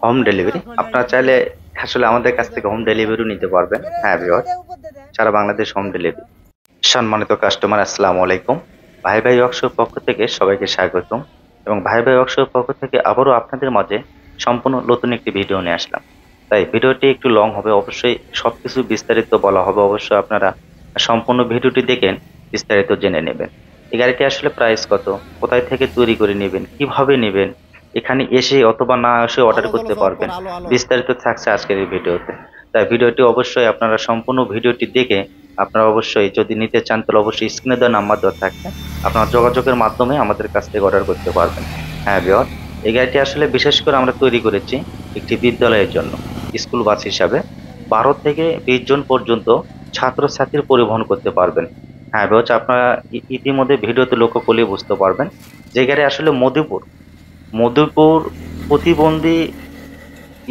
Home delivery আপনারা চাইলে আসলে আমাদের কাছ থেকে হোম ডেলিভারিও নিতে পারবেন। হ্যাঁ ভিউয়ার্স, সারা বাংলাদেশ হোম ডেলিভারি। সম্মানিত কাস্টমার, আসসালামু আলাইকুম। ভাই ভাই ওয়ার্কশপ পক্ষ থেকে সবাইকে স্বাগতম। এবং ভাই ভাই ওয়ার্কশপ পক্ষ থেকে আবারও আপনাদের মাঝে সম্পূর্ণ নতুন একটি ভিডিও নিয়ে আসলাম। তাই ভিডিওটি একটু লং হবে, অবশ্যই সবকিছু বিস্তারিত বলা হবে। অবশ্যই আপনারা সম্পূর্ণ ভিডিওটি দেখেন, বিস্তারিত জেনে নেবেন। এই গাড়িটি আসলে প্রাইস কত, কোথায় থেকে তৈরি করে নেবেন, কিভাবে নেবেন, এখানে এসে অথবা না এসে অর্ডার করতে পারবেন, বিস্তারিত থাকছে আজকের এই ভিডিওতে। তাই ভিডিওটি অবশ্যই আপনারা সম্পূর্ণ ভিডিওটি দেখে আপনারা অবশ্যই যদি নিতে চান তাহলে অবশ্যই স্ক্রিনে দেওয়া নাম্বার দেওয়া থাকবে, আপনারা যোগাযোগের মাধ্যমে আমাদের কাছ থেকে অর্ডার করতে পারবেন। হ্যাঁ ভিউয়ার, এই গাড়িটি আসলে বিশেষ করে আমরা তৈরি করেছি একটি বিদ্যালয়ের জন্য, স্কুল বাস হিসাবে 12 থেকে 20 জন পর্যন্ত ছাত্রছাত্রীর পরিবহন করতে পারবেন। হ্যাঁ ভিউয়ার, আপনারা ইতিমধ্যে ভিডিওতে লক্ষ্য করলে বুঝতে পারবেন যে গাড়ি আসলে মধুপুর মধুপুর প্রতিবন্ধী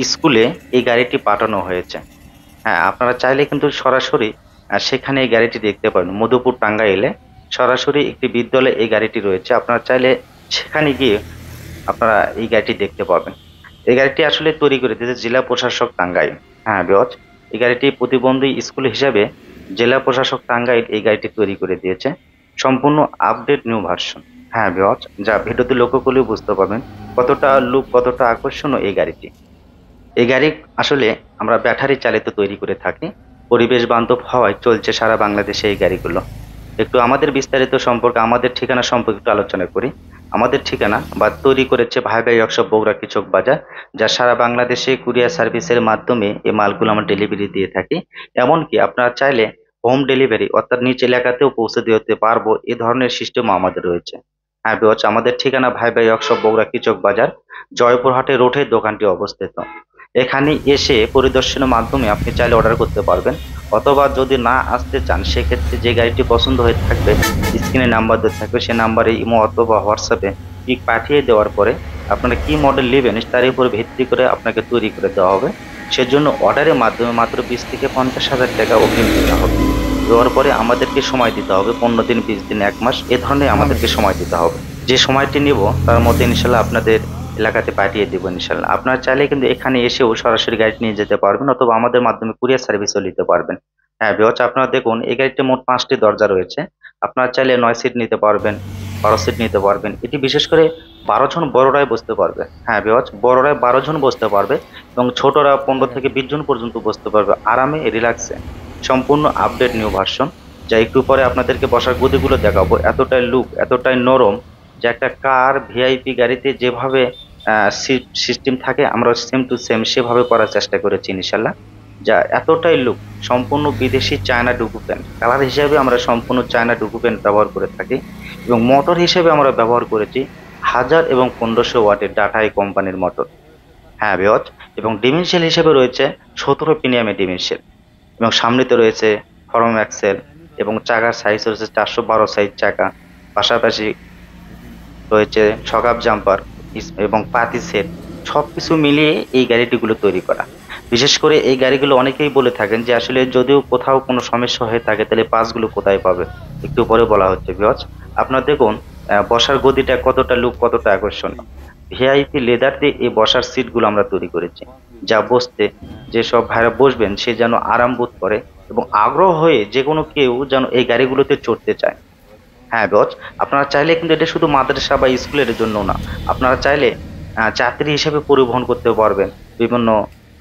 স্কুলে এই গাড়িটি পাঠানো হয়েছে। হ্যাঁ, আপনারা চাইলে কিন্তু সরাসরি সেখানে এই গাড়িটি দেখতে পারেন। মধুপুর টাঙ্গাইলে সরাসরি একটি বিদ্যালয়ে এই গাড়িটি রয়েছে, আপনারা চাইলে সেখানে গিয়ে আপনারা এই গাড়িটি দেখতে পাবেন। এই গাড়িটি আসলে তৈরি করে দিয়েছে জেলা প্রশাসক টাঙ্গাইল। হ্যাঁ বিয়জ, এই গাড়িটি প্রতিবন্ধী স্কুল হিসাবে জেলা প্রশাসক টাঙ্গাইল এই গাড়িটি তৈরি করে দিয়েছে, সম্পূর্ণ আপডেট নিউ ভার্সন। হ্যাঁ বিয়জ, যা ভিডিওতে লক্ষ্য করলেও বুঝতে পারবেন কতটা লুক, কতটা আকর্ষণীয় এই গাড়িটি। এই গাড়ি আসলে আমরা ব্যাটারি চালিত তৈরি করে থাকি, পরিবেশ বান্ধব হওয়ায় চলছে সারা বাংলাদেশে এই গাড়িগুলো। একটু আমাদের বিস্তারিত সম্পর্কে, আমাদের ঠিকানা সম্পর্কে একটু আলোচনা করি। আমাদের ঠিকানা বা তৈরি করেছে ভাই ভাই ওয়ার্কশপ, বগুড়া কৃষক বাজার, যা সারা বাংলাদেশে কুরিয়ার সার্ভিসের মাধ্যমে এই মালগুলো আমরা ডেলিভারি দিয়ে থাকি। এমনকি আপনারা চাইলে হোম ডেলিভারি অর্থাৎ নিজ এলাকাতেও পৌঁছে দিতে পারবো, এ ধরনের সিস্টেম আমাদের রয়েছে। হ্যাঁ বিওচ, আমাদের ঠিকানা ভাই ভাই ওয়ার্কশপ, বগুড়া কৃষক বাজার, জয়পুরহাটে রোডে দোকানটি অবস্থিত। এখানে এসে পরিদর্শনের মাধ্যমে আপনি চাইলে অর্ডার করতে পারবেন, অথবা যদি না আসতে চান সেক্ষেত্রে যে গাড়িটি পছন্দ হয়ে থাকবে স্ক্রিনে নাম্বার দেওয়া থাকবে, সে নাম্বারে ইমো অথবা হোয়াটসঅ্যাপে পিক পাঠিয়ে দেওয়ার পরে আপনারা কি মডেল নেবেন তার উপর ভিত্তি করে আপনাকে তৈরি করে দেওয়া হবে। সেজন্য অর্ডারের মাধ্যমে মাত্র 20 থেকে 50,000 টাকা অগ্রিম দিতে হবে। দেওয়ার পরে আমাদেরকে সময় দিতে হবে 15 দিন, 20 দিন, 1 মাস, এ ধরনের আমাদেরকে সময় দিতে হবে। যে সময়টি নিব তার মধ্যে ইনশাল্লাহ আপনাদের এলাকাতে পাঠিয়ে দিব ইনশাল্লাহ। আপনারা চাইলে কিন্তু এখানে এসেও সরাসরি গাড়ি নিয়ে যেতে পারবেন, অথবা আমাদের মাধ্যমে কুরিয়ার সার্ভিসও নিতে পারবেন। হ্যাঁ বিওচ, আপনারা দেখুন এই গাড়িতে মোট 5টি দরজা রয়েছে। আপনারা চাইলে 9 সিট নিতে পারবেন, 12 সিট নিতে পারবেন। এটি বিশেষ করে 12 জন বড়রাই বসতে পারবে। হ্যাঁ বিওচ, বড়রাই 12 জন বসতে পারবে এবং ছোটরা 15 থেকে 20 জন পর্যন্ত বসতে পারবে আরামে, রিল্যাক্সে। সম্পূর্ণ আপডেট নিউ ভার্সন, যা একটু পরে আপনাদেরকে বসার গদিগুলো দেখাবো। এতটাই লুক, এতটাই নরম, যে একটা কার ভিআইপি গাড়িতে যেভাবে সিট সিস্টেম থাকে আমরা সেম টু সেম সেভাবে করার চেষ্টা করেছি ইনশাল্লাহ। যা এতটাই লুক, সম্পূর্ণ বিদেশি চায়না ডুকু প্যান্ট কালার হিসেবে আমরা সম্পূর্ণ চায়না ডুকু প্যান্ট ব্যবহার করে থাকি, এবং মোটর হিসেবে আমরা ব্যবহার করেছি 1000 এবং 1500 ওয়াটের ডাটাই কোম্পানির মোটর। হ্যাঁ বিয়জ, এবং ডিমেনশিয়াল হিসেবে রয়েছে 17 প্রিমিয়ামের ডিমেনশিয়াল, এবং সামনেতে রয়েছে ফরম অ্যাক্সেল, এবং চাকার সাইজ রয়েছে 412 সাইজ চাকা। পাশাপাশি রয়েছে সকাপ জাম্পার এবং পাতি সেট, সবকিছু মিলিয়ে এই গাড়িটিগুলো তৈরি করা। বিশেষ করে এই গাড়িগুলো অনেকেই বলে থাকেন যে আসলে যদিও কোথাও কোনো সমস্যা হয়ে থাকে তাহলে পাসগুলো কোথায় পাবে, একটু পরে বলা হচ্ছে বিকজ। আপনারা দেখুন বসার গদিটা কতটা লুক, কতটা আকর্ষণীয়। ভিআইপি লেদার দিয়ে এই বসার সিটগুলো আমরা তৈরি করেছি, যা বসতে যেসব ভাইরা বসবেন সে যেন আরাম বোধ করে এবং আগ্রহ হয়ে যে কোনো কেউ যেন এই গাড়িগুলোতে চড়তে চায়। হ্যাঁ গজ, আপনারা চাইলে কিন্তু এটা শুধু মাদ্রাসা বা স্কুলের জন্য না, আপনারা চাইলে যাত্রী হিসেবে পরিবহন করতে পারবেন বিভিন্ন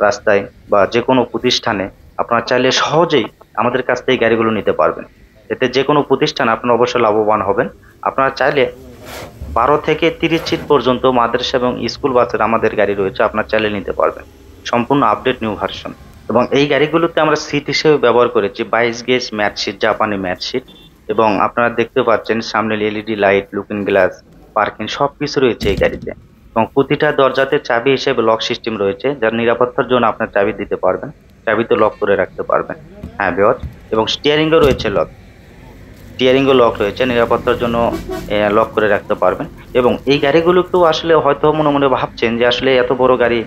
রাস্তায় বা যে কোনো প্রতিষ্ঠানে। আপনারা চাইলে সহজেই আমাদের কাছ থেকে এই গাড়িগুলো নিতে পারবেন, এতে যে কোনো প্রতিষ্ঠান আপনারা অবশ্যই লাভবান হবেন। আপনারা চাইলে 12 থেকে 30 সিট পর্যন্ত মাদ্রাসা এবং স্কুল বাসের আমাদের গাড়ি রয়েছে, আপনারা চাইলে নিতে পারবেন। সম্পূর্ণ আপডেট নিউ ভার্সন, এবং এই গাড়িগুলোতে আমরা সিট হিসেবে ব্যবহার করেছি 22 গেজ ম্যাট সিট, জাপানি ম্যাট সিট। এবং আপনারা দেখতে পাচ্ছেন সামনে LED light, looking glass, parking সবকিছু রয়েছে এই গাড়িতে। এবং প্রতিটা দরজাতে চাবি হিসেবে লক সিস্টেম রয়েছে, যার নিরাপত্তার জন্য আপনার চাবি দিতে পারবেন, চাবিতে লক করে রাখতে পারবেন। হ্যাঁ বিয়জ, এবং স্টিয়ারিংও রয়েছে লক, স্টিয়ারিংও লক রয়েছে, নিরাপত্তার জন্য লক করে রাখতে পারবেন। এবং এই গাড়িগুলোকেও আসলে হয়তো মনে মনে ভাবছেন যে আসলে এত বড় গাড়ি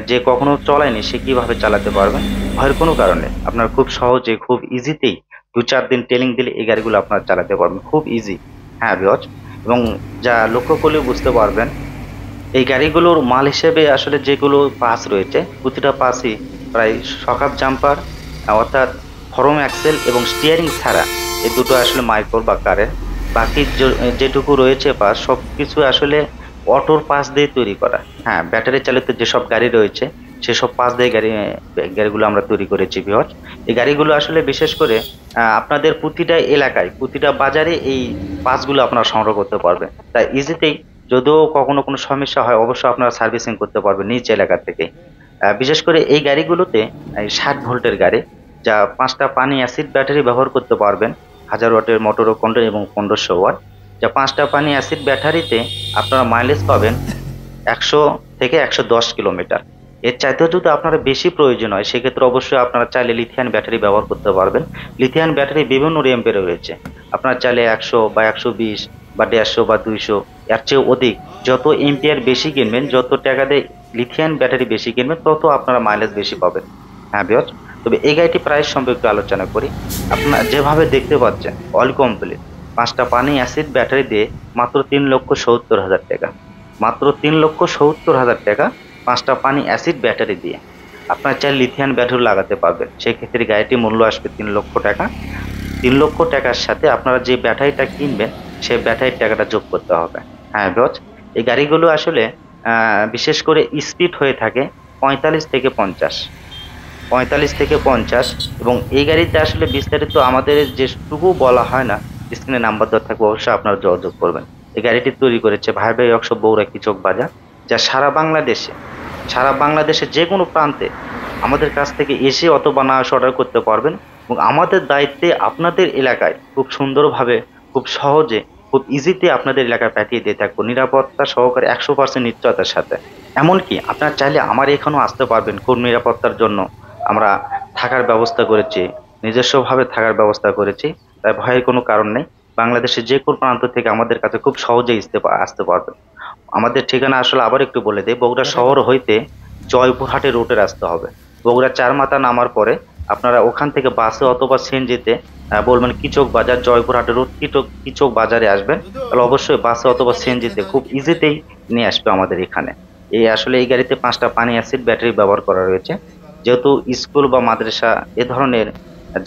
যে কখনো চলায়নি সে কিভাবে চালাতে পারবেন। ভয়ের কোনো কারণে আপনার খুব সহজে, খুব ইজিতেই 2-4 দিন ট্রেনিং দিলে এই গাড়িগুলো আপনারা চালাতে পারবেন, খুব ইজি। হ্যাঁ বিয়জ, এবং যা লক্ষ্য করলে বুঝতে পারবেন এই গাড়িগুলোর মাল হিসেবে আসলে যেগুলো পাস রয়েছে প্রতিটা পাসই প্রায় সকাপ জাম্পার, অর্থাৎ ফরম অ্যাক্সেল এবং স্টিয়ারিং ছাড়া এই দুটো আসলে মাইক্রোর বা কারের। বাকি যেটুকু রয়েছে পাস সবকিছু আসলে অটোর পাস দিয়ে তৈরি করা। হ্যাঁ, ব্যাটারি চালিত যেসব গাড়ি রয়েছে সেসব পাস দিয়ে গাড়িগুলো আমরা তৈরি করেছি ভিউয়ার্স। এই গাড়িগুলো আসলে বিশেষ করে আপনাদের প্রতিটা এলাকায় প্রতিটা বাজারে এই পাসগুলো আপনারা সংগ্রহ করতে পারবেন, তাই ইজিতেই। যদিও কখনো কোনো সমস্যা হয় অবশ্যই আপনারা সার্ভিসিং করতে পারবেন নিজ এলাকা থেকে। বিশেষ করে এই গাড়িগুলোতে 60 ভোল্টের গাড়ি, যা 5টা পানি অ্যাসিড ব্যাটারি ব্যবহার করতে পারবেন। 1000 ওয়াটের মোটর কন্ট্রোল এবং 1500 ওয়াট, যা 5টা পানি অ্যাসিড ব্যাটারিতে আপনারা মাইলেজ পাবেন 100 থেকে 110 কিলোমিটার। এর চাইতেও যদি আপনারা বেশি প্রয়োজন হয় সেক্ষেত্রে অবশ্যই আপনারা চাইলে লিথিয়াম ব্যাটারি ব্যবহার করতে পারবেন। লিথিয়াম ব্যাটারি বিভিন্ন র্যাম্পের রয়েছে, আপনারা চাইলে 100 বা 120 বা 150 বা 200 এর চেয়ে অধিক যত এম্পিয়ার বেশি কিনবেন, যত টাকা দিয়ে লিথিয়াম ব্যাটারি বেশি কিনবেন তত আপনারা মাইলেজ বেশি পাবেন। হ্যাঁ বিয়স, তবে এই গাড়িটি প্রাইস সম্পর্কে আলোচনা করি। আপনারা যেভাবে দেখতে পাচ্ছেন অল কমপ্লিট 5টা পানি অ্যাসিড ব্যাটারি দিয়ে মাত্র 3,70,000 টাকা, মাত্র 3,70,000 টাকা 5টা পানি অ্যাসিড ব্যাটারি দিয়ে আপনার চাইলে লিথিয়াম ব্যাটারি লাগাতে পারবেন। সেক্ষেত্রে গাড়িটির মূল্য আসবে 3,00,000 টাকা। 3,00,000 টাকার সাথে আপনারা যে ব্যাটারিটা কিনবেন সেই ব্যাটারির টাকাটা যোগ করতে হবে। হ্যাঁ বস, এই গাড়িগুলো আসলে বিশেষ করে স্পিড হয়ে থাকে 45 থেকে 50, 45 থেকে 50। এবং এই গাড়িতে আসলে বিস্তারিত আমাদের যেটুকু বলা হয় না, স্ক্রিনে নাম্বার দেওয়া থাকবে, অবশ্যই আপনারা যোগাযোগ করবেন। এই গাড়িটি তৈরি করেছে ভাই ভাই ওয়ার্কশপ বগুড়া কৃষক বাজার, যা সারা বাংলাদেশে যে কোনো প্রান্তে আমাদের কাছ থেকে এসে অথবা না এসে অর্ডার করতে পারবেন। এবং আমাদের দায়িত্বে আপনাদের এলাকায় খুব সুন্দরভাবে, খুব সহজে, খুব ইজিতে আপনাদের এলাকায় পাঠিয়ে দিয়ে থাকবো নিরাপত্তা সহকারে 100% নিশ্চয়তার সাথে। এমনকি আপনারা চাইলে আমার এখানেও আসতে পারবেন। কোন নিরাপত্তার জন্য আমরা থাকার ব্যবস্থা করেছি, নিজস্বভাবে থাকার ব্যবস্থা করেছি, তাই ভয়ের কোনো কারণ নেই। বাংলাদেশের যে কোনো প্রান্ত থেকে আমাদের কাছে খুব সহজেই আসতে পারবেন। আমাদের ঠিকানা আসলে আবার একটু বলে দেই, বগুড়া শহর হইতে জয়পুরহাটে রুটে আসতে হবে। বগুড়া চারমাথা নামার পরে আপনারা ওখান থেকে বাসে অথবা সিএনজিতে বলবেন কিচক বাজার, জয়পুরহাটের রুট কিচক বাজারে আসবেন, তাহলে অবশ্যই বাসে অথবা সিএনজিতে খুব ইজিতেই নিয়ে আসবে আমাদের এখানে। আসলে এই গাড়িতে 5টা পানি অ্যাসিড ব্যাটারি ব্যবহার করা রয়েছে। যেহেতু স্কুল বা মাদ্রাসা এ ধরনের,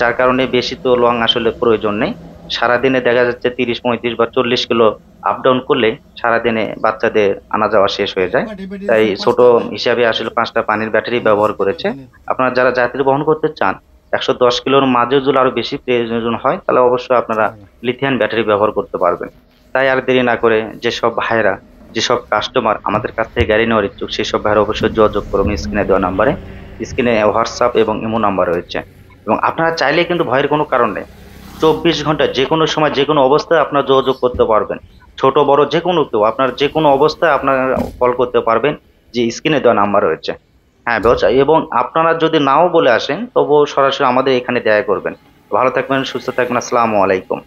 যার কারণে বেশি তো লং আসলে প্রয়োজন নেই। সারাদিনে দেখা যাচ্ছে 30, 35 বা 40 কিলো আপ ডাউন করলে সারাদিনে বাচ্চাদের আনা যাওয়া শেষ হয়ে যায়। তাই ছোট হিসাবে আসলে 5টা পানির ব্যাটারি ব্যবহার করেছে। আপনারা যারা যাত্রী বহন করতে চান 110 কিলোর মাঝে যদি আরো বেশি প্রয়োজন হয় তাহলে অবশ্যই আপনারা লিথিয়াম ব্যাটারি ব্যবহার করতে পারবেন। তাই আর দেরি না করে যেসব ভাইরা, যেসব কাস্টমার আমাদের কাছ থেকে গাড়ি নেওয়ার ইচ্ছুক সেসব ভাইরা অবশ্যই যোগাযোগ করুন স্ক্রিনে দেওয়া নাম্বারে। স্ক্রিনে হোয়াটসঅ্যাপ এবং ইমো নাম্বার রয়েছে। এবং আপনারা চাইলে কিন্তু ভয়ের কোনো কারণ নেই, 24 ঘন্টা যে কোনো সময় যে কোনো অবস্থায় আপনারা যোগাযোগ করতে পারবেন। ছোট বড় যে কোনো কেউ আপনার যে কোনো অবস্থায় আপনারা কল করতে পারবেন, যে স্ক্রিনে দেওয়া নাম্বার রয়েছে। হ্যাঁ বস, এবং আপনারা যদি নাও বলে আসেন তবুও সরাসরি আমাদের এখানে দেখা করবেন। ভালো থাকবেন, সুস্থ থাকবেন, আসসালামু আলাইকুম।